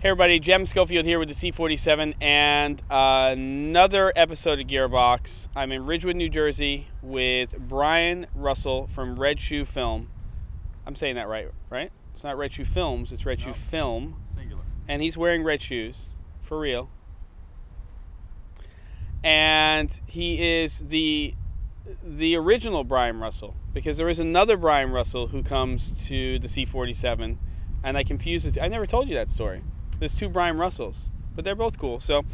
Hey everybody, Jem Schofield here with the C47 and another episode of Gearbox. I'm in Ridgewood, New Jersey with Brian Russell from Red Shoe Film. I'm saying that right? It's not Red Shoe Films, it's Red Shoe Film. Singular. And he's wearing red shoes, for real. And he is the original Brian Russell, because there is another Brian Russell who comes to the C47, and I confuse it. I never told you that story. There's two Brian Russells, but they're both cool. So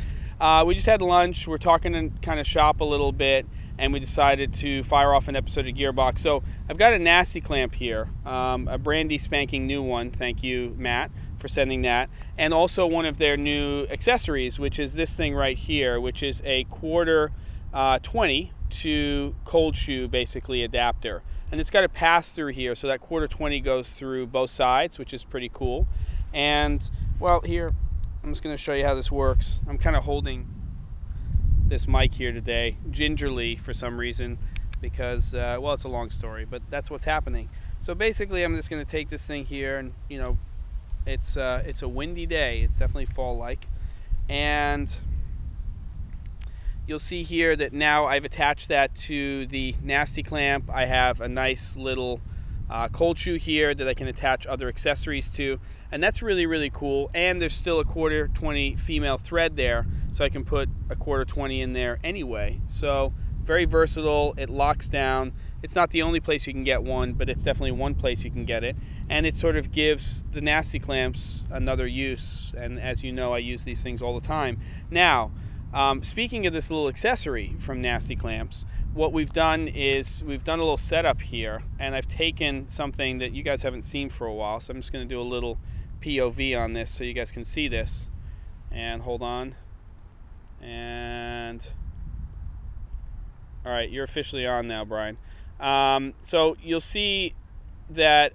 we just had lunch. We're talking and kind of shop a little bit, and we decided to fire off an episode of Gearbox. So I've got a Nasty clamp here, a brandy spanking new one. Thank you, Matt, for sending that. And also one of their new accessories, which is this thing right here, which is a quarter 20 to cold shoe, basically, adapter. And it's got a pass through here, so that quarter 20 goes through both sides, which is pretty cool. And well, here, I'm just going to show you how this works. I'm kind of holding this mic here today, gingerly for some reason, because, well, it's a long story, but that's what's happening. So basically, I'm just going to take this thing here, and, you know, it's a windy day. It's definitely fall-like. And you'll see here that now I've attached that to the Nasty clamp. I have a nice little cold shoe here that I can attach other accessories to, and that's really, really cool. And there's still a quarter 20 female thread there, so I can put a quarter 20 in there anyway. So very versatile. It locks down. It's not the only place you can get one, but it's definitely one place you can get it, and it sort of gives the Nasty clamps another use. And as you know, I use these things all the time. Now, speaking of this little accessory from Nasty clamps, what we've done is we've done a little setup here, and I've taken something that you guys haven't seen for a while, so I'm just going to do a little POV on this so you guys can see this. And hold on. And all right, you're officially on now, Brian. So you'll see that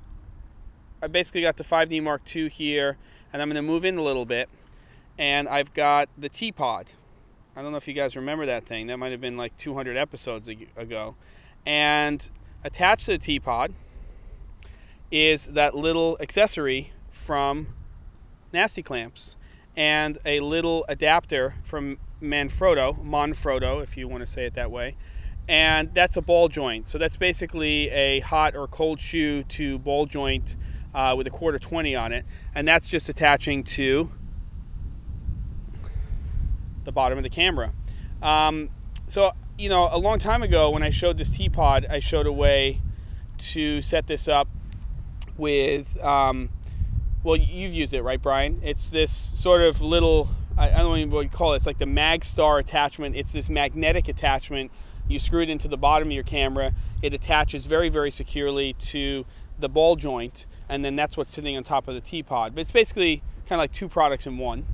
I basically got the 5D Mark II here, and I'm going to move in a little bit, and I've got the T-Pod. I don't know if you guys remember that thing. That might have been like 200 episodes ago. And attached to the T-Pod is that little accessory from Nasty clamps, and a little adapter from Manfrotto, if you want to say it that way. And that's a ball joint. So that's basically a hot or cold shoe to ball joint with a quarter 20 on it. And that's just attaching to the bottom of the camera. So, you know, a long time ago when I showed this T-Pod, I showed a way to set this up with, well, you've used it, right, Brian? It's this sort of little, I don't even know what you call it. It's like the Magstar attachment. It's this magnetic attachment. You screw it into the bottom of your camera. It attaches very, very securely to the ball joint, and then that's what's sitting on top of the T-Pod. But it's basically kind of like two products in one.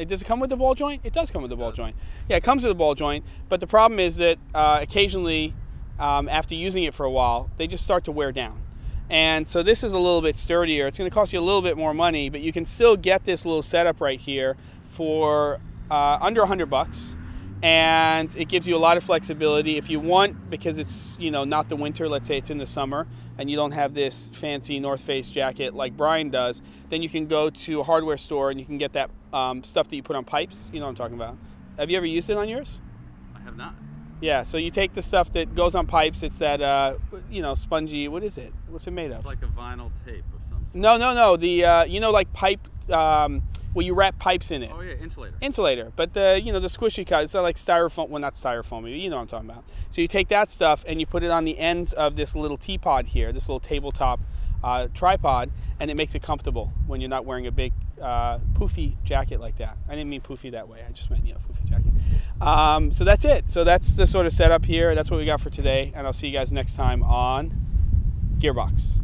Does it come with the ball joint? It does come with the ball joint. Yeah, it comes with the ball joint, but the problem is that occasionally, after using it for a while, they just start to wear down. And so this is a little bit sturdier. It's going to cost you a little bit more money, but you can still get this little setup right here for under $100, and it gives you a lot of flexibility. If you want, because it's, you know, not the winter, let's say it's in the summer, and you don't have this fancy North Face jacket like Brian does, then you can go to a hardware store and you can get that stuff that you put on pipes. You know what I'm talking about. Have you ever used it on yours? I have not. Yeah, so you take the stuff that goes on pipes. It's that, you know, spongy, what is it? What's it made of? It's like a vinyl tape of some sort. No. The, you know, like pipe, well, you wrap pipes in it. Oh yeah, insulator. Insulator, but the, you know, the squishy kind, it's not like styrofoam, well, not styrofoam, but you know what I'm talking about. So you take that stuff and you put it on the ends of this little T-Pod here, this little tabletop tripod, and it makes it comfortable when you're not wearing a big poofy jacket like that. I didn't mean poofy that way, I just meant, you know, poofy jacket. So that's it. So that's the sort of setup here. That's what we got for today, and I'll see you guys next time on Gearbox.